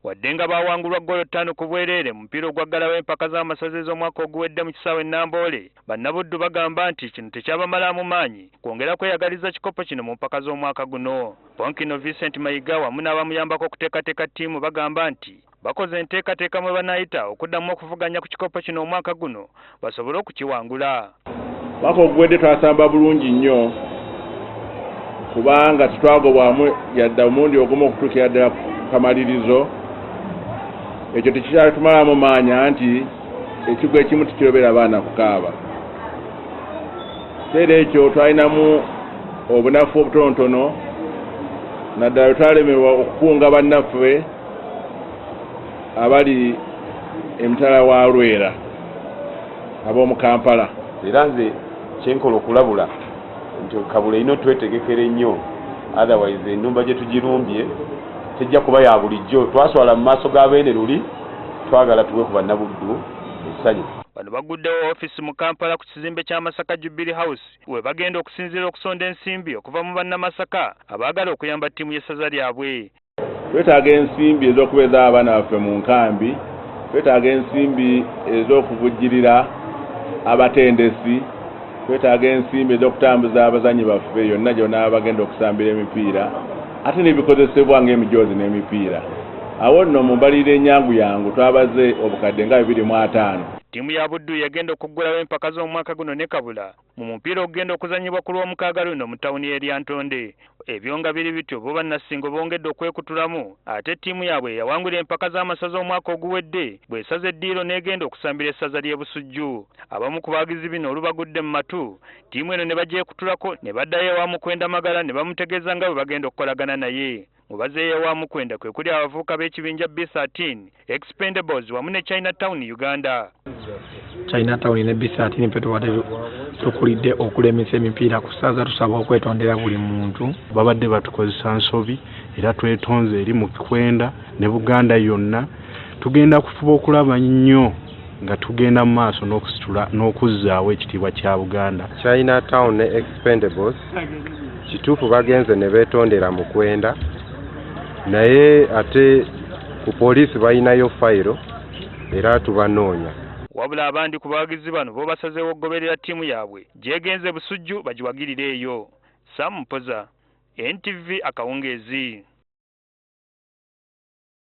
wadde nga bawangulwa ggoolo 5 ku bwereere mu mupiira ogwaggalawo empaka z'amasaza ez'omwaka oguwedde mu kisaawe e Namboole. Bannabuddu bagamba nti kino tekyabamalamu maanyi kwongera kweyagaliza kikopo kino mu mpaka z'omwaka guno. Ponkino Vincent Mayiga wamu n'abamuyambako okuteekateeka ttiimu bagamba nti bakoze enteekateeka mwebanaayita okuddamu okuvuganya ku kikopo kino omwaka guno basobole okukiwangula. Omwaka oguwedde twasamba bulungi nnyo kubanga tetwagobwamu yadde omundi ogumu okutuukira ddala kamalirizo. Ekyo tekikyalitumalamu maanyi anti ekigo ekimu tikirobera abaana kukaaba. Kiseera ekyo twalinamu obunafu obutonotono naddala twalemerwa okukunga bannaffe abali emitala wa Lwera ab'omu Kampala. Era nze kyenkola okulabula nti Kabula ino twetegekera ennyo, otherwise ennumba gye tugirumbye tejja kuba ya bulijjo. Twaswala mu maaso g'abeene luli, twagala tuwe ku bannabuddu essanyu. Bano baguddewo office mu Kampala ku kizimbe kya Masaka Jubilee House we bagenda okusinziira okusonda ensimbi okuva mu bannamasaka abaagala okuyamba ttiimu y'essaza lyabwe. Twetaaga ensimbi ez'okubeeza abaana baffe mu nkambi, twetaaga ensimbi ez'okuvugirira abatendesi, twetaaga ensimbi ez'okutambuza abazanyi baffe yonna gyonna bagenda okusambira emipiira, ate n'ebikozesebwa ng'emijoozi n'emipiira. Awo nno mu mbalirira ennyangu yangu twabaze obukadde nga 250. Ttiimu ya Buddu yagenda okuggulawo empaka z'omwaka guno ne Kabula mu mupiira ogenda okuzannyibwa ku lw'omukaaga luno mu ttawuni y'e Lyantonde. Ebyo nga biri bityo bo banna Ssingo bongedde okwekutulamu ate ttiimu yaabwe yawangula empaka z'amasaza omwaka oguwedde bw'esaza eddiiro n'egenda okusambira essaza ly'e Busujju. Abamu ku baagizi bino olubagudde mu matu ttiimu eno ne bagyekutulako ne baddayo ewa Mukwendamagala ne bamutegeeza nga bwe bagenda okukolagana naye. Mubazeeyo ewa Mukwenda kwe kuli abavubuka b'ekibinja B13 Expendables wamu ne Chinatown Uganda. Chinatown ne B13 pe tukulidde okulemesa emipiira ku Saaza, tusaba okwetondera buli muntu. Babadde batukozesa nsobi era twetonze eri mu Kwenda ne Buganda yonna. Tugenda kufuba okulaba nnyo nga tugenda mu maaso n'okusitula n'okuzzaawo ekitiibwa kya Buganda. Chinatown ne Expendables kituufu bagenze ne beetondera mu Kwenda, naye ate ku poliisi balinayo fayiro era tubanoonya. Wabula abandi ku bawagizi bano bo basazeewo okugoberera ttiimu yaabwe gyegenze Busujju bagiwagirire eyo. Sam Mpoza, NTV Akawungeezi.